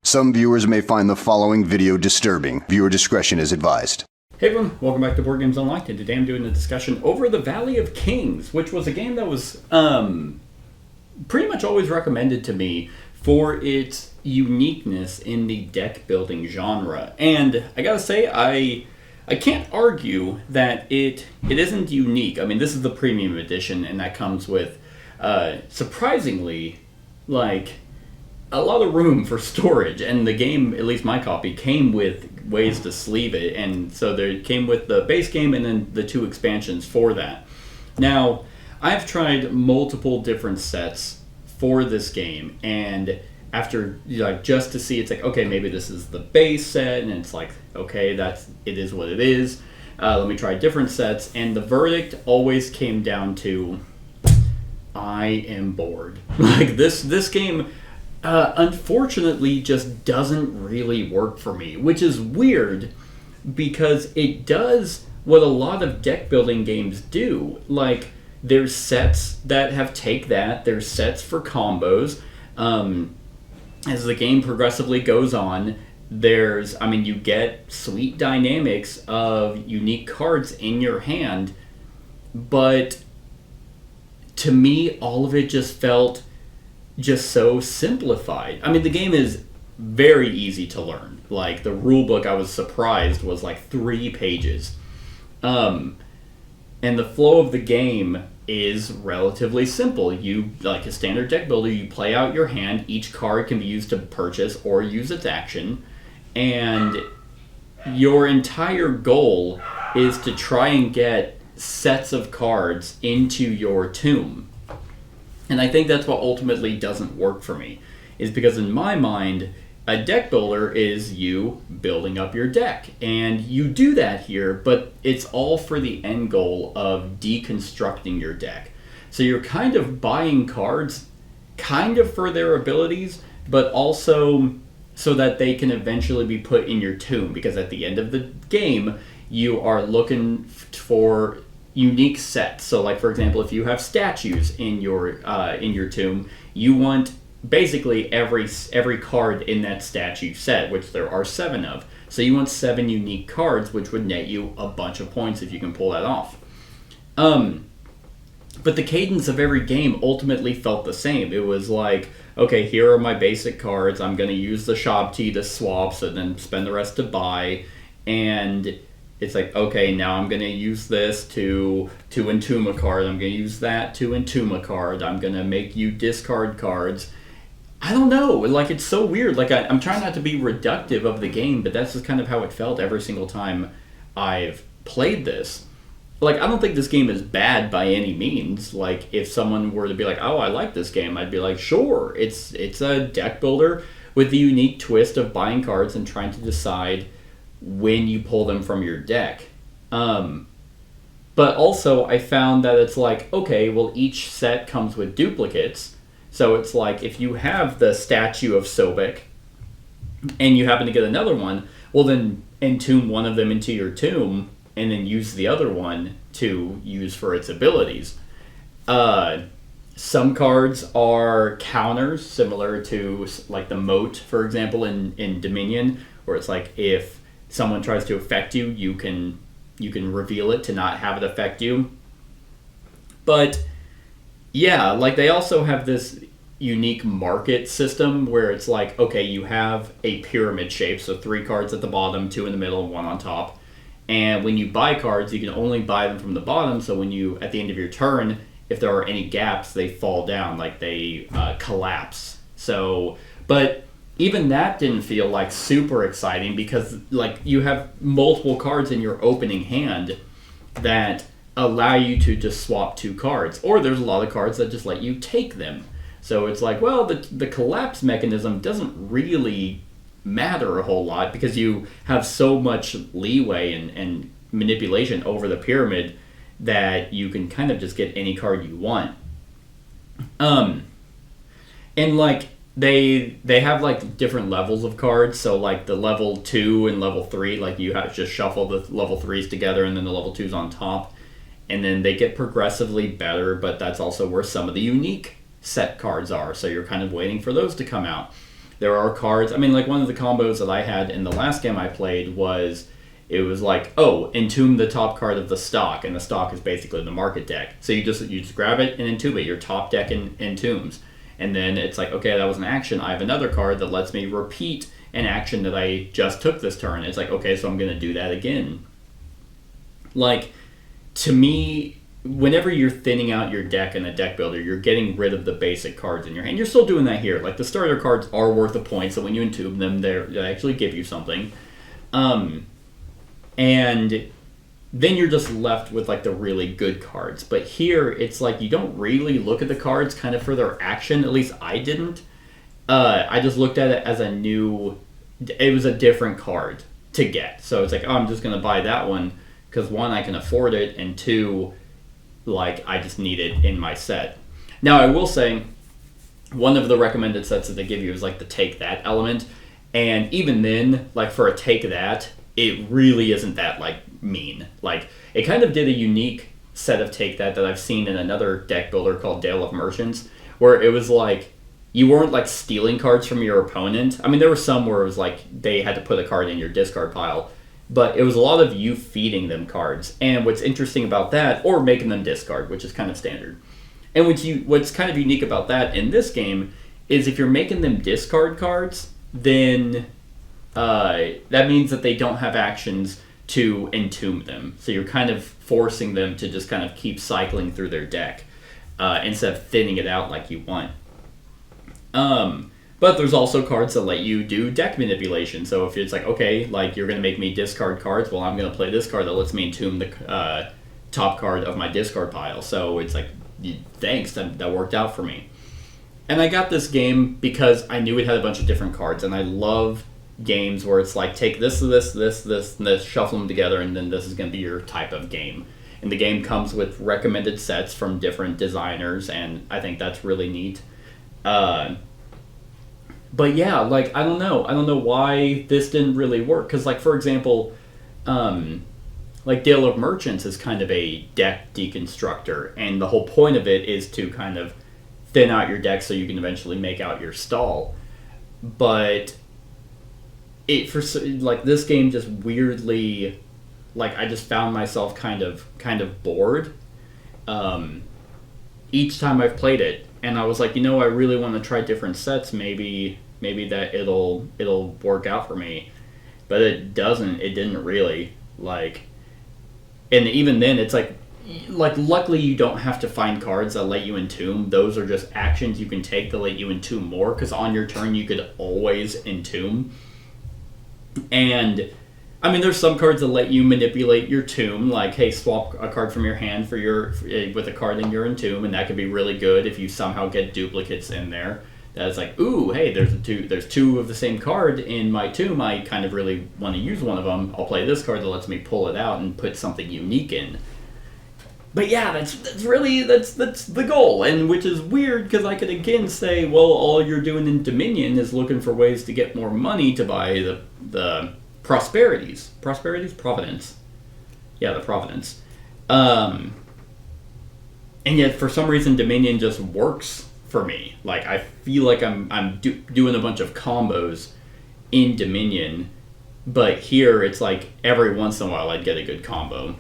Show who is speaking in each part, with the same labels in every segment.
Speaker 1: Some viewers may find the following video disturbing. Viewer discretion is advised.
Speaker 2: Hey everyone, welcome back to Board Games Unlocked, and today I'm doing a discussion over the Valley of Kings, which was a game that was pretty much always recommended to me for its uniqueness in the deck building genre. And I gotta say, I can't argue that it isn't unique. I mean, this is the premium edition, and that comes with surprisingly, like, a lot of room for storage. And the game, at least my copy, came with ways to sleeve it, and so there came with the base game and then the 2 expansions for that. Now, I've tried multiple different sets for this game, and after, like, just to see, it's like, okay, maybe this is the base set, and it's like, okay, it is what it is. Let me try different sets, and the verdict always came down to, I am bored. Like, this game, unfortunately, just doesn't really work for me, which is weird because it does what a lot of deck building games do. Like, there's sets that have take that, there's sets for combos. As the game progressively goes on, you get sweet dynamics of unique cards in your hand, but to me, all of it just felt just so simplified. I mean, the game is very easy to learn. Like, the rule book, I was surprised, was like 3 pages. And the flow of the game is relatively simple. You, like a standard deck builder, you play out your hand. Each card can be used to purchase or use its action. And your entire goal is to try and get sets of cards into your tomb. And I think that's what ultimately doesn't work for me, is because in my mind, a deck builder is you building up your deck. And you do that here, but it's all for the end goal of deconstructing your deck. So you're kind of buying cards kind of for their abilities, but also so that they can eventually be put in your tomb. Because at the end of the game, you are looking for unique sets. So, like, for example, if you have statues in your tomb, you want basically every card in that statue set, which there are 7 of. So you want 7 unique cards, which would net you a bunch of points if you can pull that off. But the cadence of every game ultimately felt the same. It was like, okay, here are my basic cards. I'm going to use the shop tea to swap, so then spend the rest to buy. And it's like, okay, now I'm going to use this to entomb a card. I'm going to use that to entomb a card. I'm going to make you discard cards. I don't know. Like, it's so weird. Like, I'm trying not to be reductive of the game, but that's just kind of how it felt every single time I've played this. Like, I don't think this game is bad by any means. Like, if someone were to be like, oh, I like this game, I'd be like, sure. It's a deck builder with the unique twist of buying cards and trying to decide when you pull them from your deck. But also, I found that it's like, okay, well, each set comes with duplicates. So it's like, if you have the statue of Sobek and you happen to get another one, well, then entomb one of them into your tomb and then use the other one to use for its abilities. Some cards are counters, similar to, like, the moat, for example, in Dominion, where it's like, if someone tries to affect you, you can reveal it to not have it affect you. But yeah, like, they also have this unique market system where it's like, okay, you have a pyramid shape, so 3 cards at the bottom, 2 in the middle, and 1 on top. And when you buy cards, you can only buy them from the bottom, so when you, at the end of your turn, if there are any gaps, they fall down, like they collapse. So, but even that didn't feel like super exciting because, like, you have multiple cards in your opening hand that allow you to just swap 2 cards. Or there's a lot of cards that just let you take them. So it's like, well, the collapse mechanism doesn't really matter a whole lot because you have so much leeway and manipulation over the pyramid that you can kind of just get any card you want. And, like, they have, like, different levels of cards. So, like, the level 2 and level 3, like, you have to just shuffle the level 3s together and then the level 2s on top. And then they get progressively better, but that's also where some of the unique set cards are. So you're kind of waiting for those to come out. There are cards. I mean, like one of the combos that I had in the last game I played was it was like, oh, entomb the top card of the stock, and the stock is basically the market deck. So you just grab it and entomb it. Your top deck entombs, and then it's like, okay, that was an action. I have another card that lets me repeat an action that I just took this turn. It's like, okay, so I'm gonna do that again. Like, to me, whenever you're thinning out your deck in a deck builder, you're getting rid of the basic cards in your hand. You're still doing that here. Like, the starter cards are worth a point, so when you entomb them, they actually give you something. And then you're just left with, like, the really good cards. But here, it's like you don't really look at the cards kind of for their action. At least I didn't. I just looked at it as it was a different card to get. So it's like, oh, I'm just going to buy that one because, one, I can afford it, and two, like, I just need it in my set. Now, I will say, one of the recommended sets that they give you is, like, the Take That element. And even then, like, for a Take That, it really isn't that, like, mean. Like, it kind of did a unique set of Take That I've seen in another deck builder called Dale of Merchants, where it was like, you weren't, like, stealing cards from your opponent. I mean, there were some where it was like they had to put a card in your discard pile, but it was a lot of you feeding them cards. And what's interesting about that, or making them discard, which is kind of standard. And what's kind of unique about that in this game is if you're making them discard cards, then that means that they don't have actions to entomb them. So you're kind of forcing them to just kind of keep cycling through their deck instead of thinning it out like you want. But there's also cards that let you do deck manipulation. So if it's like, okay, like, you're going to make me discard cards, well, I'm going to play this card that lets me entomb the top card of my discard pile. So it's like, thanks, that worked out for me. And I got this game because I knew it had a bunch of different cards, and I love games where it's like, take this, and this, shuffle them together, and then this is going to be your type of game. And the game comes with recommended sets from different designers, and I think that's really neat. But yeah, like, I don't know why this didn't really work. Because, like, for example, like, Dale of Merchants is kind of a deck deconstructor, and the whole point of it is to kind of thin out your deck so you can eventually make out your stall. But this game just weirdly, like, I just found myself kind of bored each time I've played it. And I was like, I really want to try different sets. Maybe that it'll work out for me. But it doesn't. It didn't really. Like, and even then, it's like luckily you don't have to find cards that let you entomb. Those are just actions you can take to let you entomb more. Because on your turn, you could always entomb. And I mean, there's some cards that let you manipulate your tomb, like, hey, swap a card from your hand with a card in your entomb, and that could be really good if you somehow get duplicates in there. That's like, ooh, hey, there's two of the same card in my tomb. I kind of really want to use one of them. I'll play this card that lets me pull it out and put something unique in. But yeah, that's the goal, and which is weird because I could again say, well, all you're doing in Dominion is looking for ways to get more money to buy the Providence. Yeah, the Providence. And yet, for some reason, Dominion just works for me. Like, I feel like I'm doing a bunch of combos in Dominion, but here it's like every once in a while I'd get a good combo.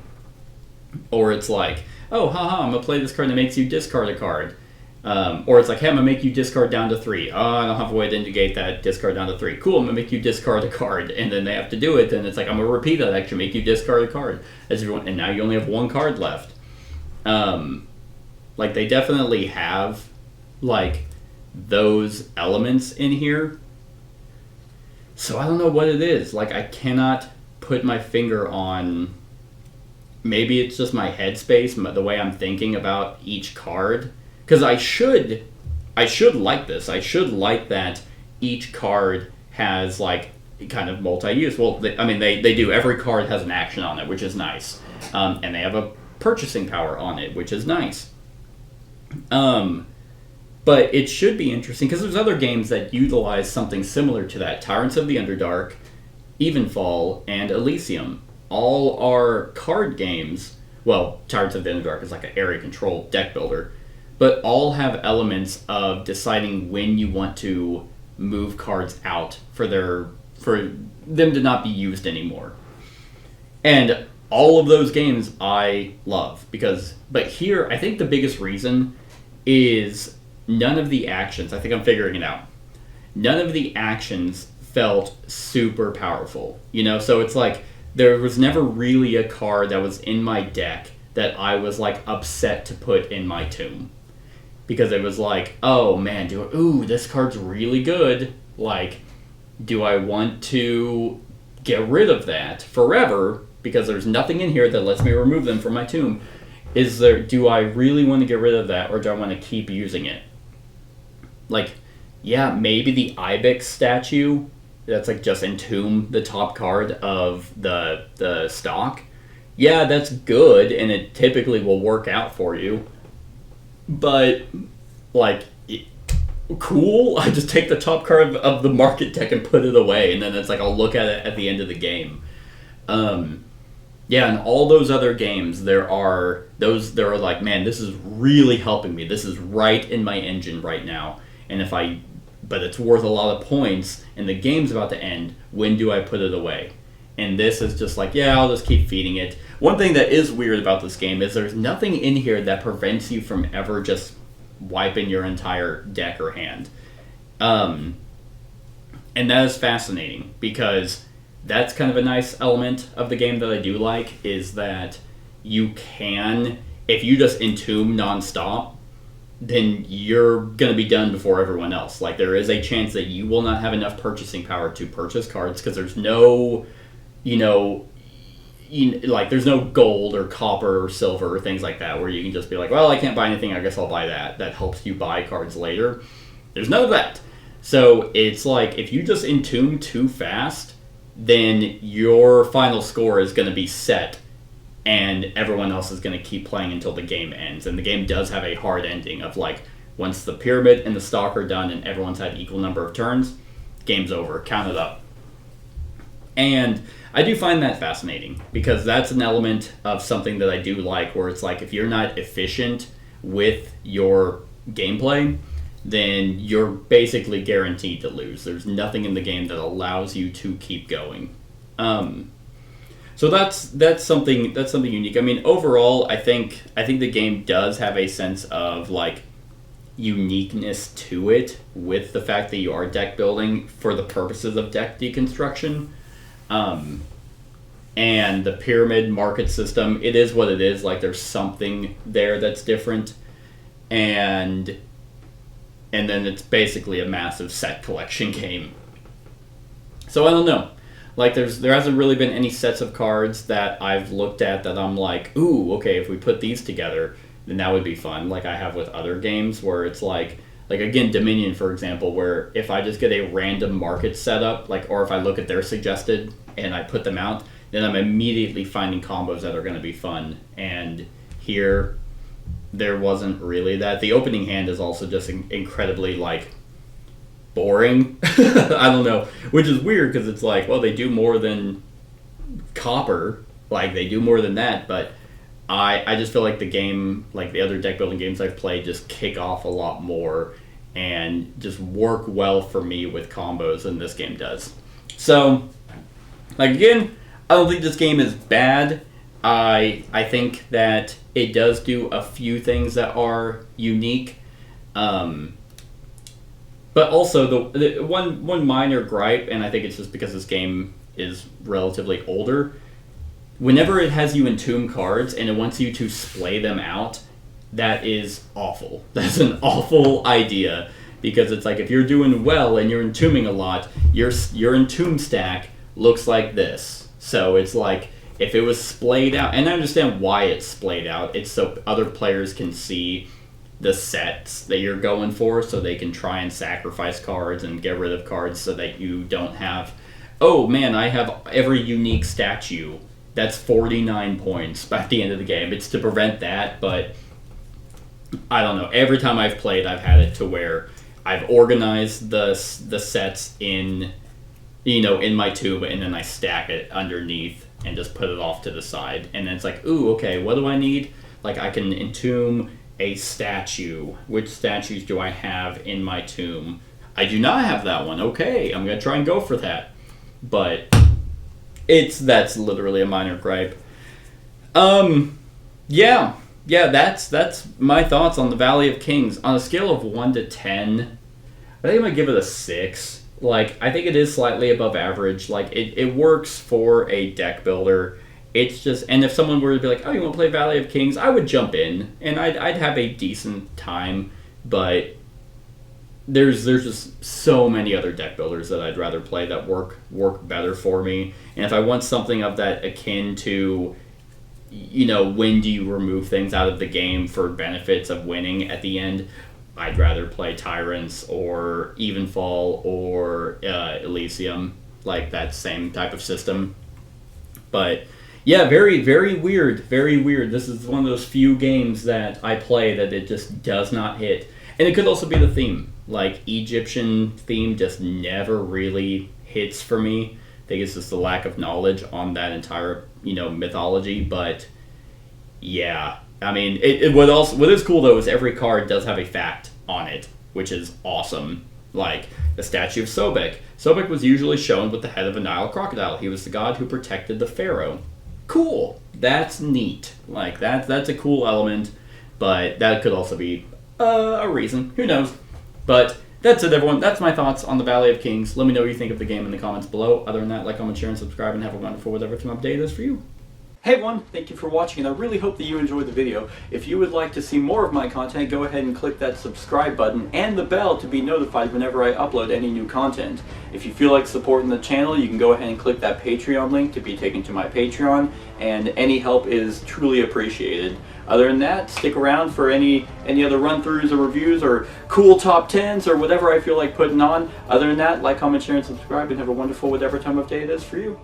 Speaker 2: Or it's like, oh, haha, I'm going to play this card that makes you discard a card. Or it's like, hey, I'm going to make you discard down to 3. Oh, I don't have a way to negate that discard down to 3. Cool, I'm going to make you discard a card. And then they have to do it, and it's like, I'm going to repeat that action, make you discard a card. And now you only have one card left. Like, they definitely have, like, those elements in here. So I don't know what it is. Like, I cannot put my finger on... Maybe it's just my headspace, the way I'm thinking about each card. Because I should like this. I should like that each card has, like, kind of multi-use. Well, they do. Every card has an action on it, which is nice. And they have a purchasing power on it, which is nice. But it should be interesting, because there's other games that utilize something similar to that. Tyrants of the Underdark, Evenfall, and Elysium. All are card games. Well, Tyrants of the Underdark is like an area control deck builder. But all have elements of deciding when you want to move cards out for them to not be used anymore. And all of those games I love but here I think the biggest reason is none of the actions, I think I'm figuring it out. None of the actions felt super powerful, so it's like there was never really a card that was in my deck that I was like upset to put in my tomb, because it was like, oh man, this card's really good, like, do I want to get rid of that forever because there's nothing in here that lets me remove them from my tomb? Do I really want to get rid of that, or do I want to keep using it? Like, yeah, maybe the Ibex statue that's like just entomb the top card of the stock. Yeah, that's good, and it typically will work out for you. But, like, cool, I just take the top card of the market deck and put it away, and then it's like I'll look at it at the end of the game. Yeah, and all those other games, there are like, man, this is really helping me. This is right in my engine right now. And but it's worth a lot of points, and the game's about to end. When do I put it away? And this is just like, yeah, I'll just keep feeding it. One thing that is weird about this game is there's nothing in here that prevents you from ever just wiping your entire deck or hand. And that is fascinating, because that's kind of a nice element of the game that I do like, is that you can, if you just entomb nonstop, then you're going to be done before everyone else. Like, there is a chance that you will not have enough purchasing power to purchase cards, because there's no, like, there's no gold or copper or silver or things like that where you can just be like, well, I can't buy anything, I guess I'll buy that. That helps you buy cards later. There's none of that. So it's like, if you just entomb too fast, then your final score is going to be set, and everyone else is going to keep playing until the game ends. And the game does have a hard ending of, like, once the pyramid and the stock are done and everyone's had equal number of turns, game's over, count it up. And I do find that fascinating, because that's an element of something that I do like, where it's like, if you're not efficient with your gameplay, then you're basically guaranteed to lose. There's nothing in the game that allows you to keep going. So that's something unique. I mean, overall, I think the game does have a sense of, like, uniqueness to it, with the fact that you are deck building for the purposes of deck deconstruction. And the pyramid market system, it is what it is. Like, there's something there that's different, and then it's basically a massive set collection game. So I don't know. Like, there hasn't really been any sets of cards that I've looked at that I'm like, ooh, okay, if we put these together, then that would be fun. Like I have with other games, where it's like again, Dominion, for example, where if I just get a random market setup, like, or if I look at their suggested and I put them out, then I'm immediately finding combos that are going to be fun. And here, there wasn't really that. The opening hand is also just incredibly, like, boring. I don't know, which is weird, because it's like, well, they do more than copper, like, they do more than that, but I just feel like the game, like the other deck building games I've played, just kick off a lot more and just work well for me with combos than this game does. So, like, again, I don't think this game is bad. I think that it does do a few things that are unique. But also, the one minor gripe, and I think it's just because this game is relatively older, whenever it has you entomb cards and it wants you to splay them out, that is awful. That's an awful idea, because it's like, if you're doing well and you're entombing a lot, your entomb stack looks like this. So it's like, if it was splayed out, and I understand why it's splayed out, it's so other players can see the sets that you're going for, so they can try and sacrifice cards and get rid of cards, so that you don't have, oh man, I have every unique statue. That's 49 points by the end of the game. It's to prevent that, but I don't know. Every time I've played, I've had it to where I've organized the sets in my tube, and then I stack it underneath and just put it off to the side. And then it's like, ooh, okay, what do I need? Like, I can entomb a statue. Which statues do I have in my tomb? I do not have that one. Okay, I'm gonna try and go for that. But that's literally a minor gripe. Yeah, that's my thoughts on the Valley of Kings. On a scale of 1 to 10, I think I'm gonna give it a 6. Like, I think it is slightly above average. Like, it works for a deck builder. It's just, and if someone were to be like, oh, you want to play Valley of Kings, I would jump in, and I'd have a decent time, but there's just so many other deck builders that I'd rather play that work better for me. And if I want something of that akin to, when do you remove things out of the game for benefits of winning at the end, I'd rather play Tyrants or Evenfall or Elysium, like that same type of system. But yeah, very, very weird, very weird. This is one of those few games that I play that it just does not hit. And it could also be the theme. Like, Egyptian theme just never really hits for me. I think it's just the lack of knowledge on that entire, mythology. But yeah, I mean, what is cool though is every card does have a fact on it, which is awesome. Like the statue of Sobek. Sobek was usually shown with the head of a Nile crocodile. He was the god who protected the pharaoh. Cool. That's neat. Like that's a cool element, but that could also be a reason. Who knows? But that's it, everyone. That's my thoughts on the Valley of Kings. Let me know what you think of the game in the comments below. Other than that, like, comment, share, and subscribe, and have a wonderful whatever time of day it is for you. Hey everyone, thank you for watching, and I really hope that you enjoyed the video. If you would like to see more of my content, go ahead and click that subscribe button and the bell to be notified whenever I upload any new content. If you feel like supporting the channel, you can go ahead and click that Patreon link to be taken to my Patreon, and any help is truly appreciated. Other than that, stick around for any other run-throughs or reviews or cool top 10s or whatever I feel like putting on. Other than that, like, comment, share, and subscribe, and have a wonderful whatever time of day it is for you.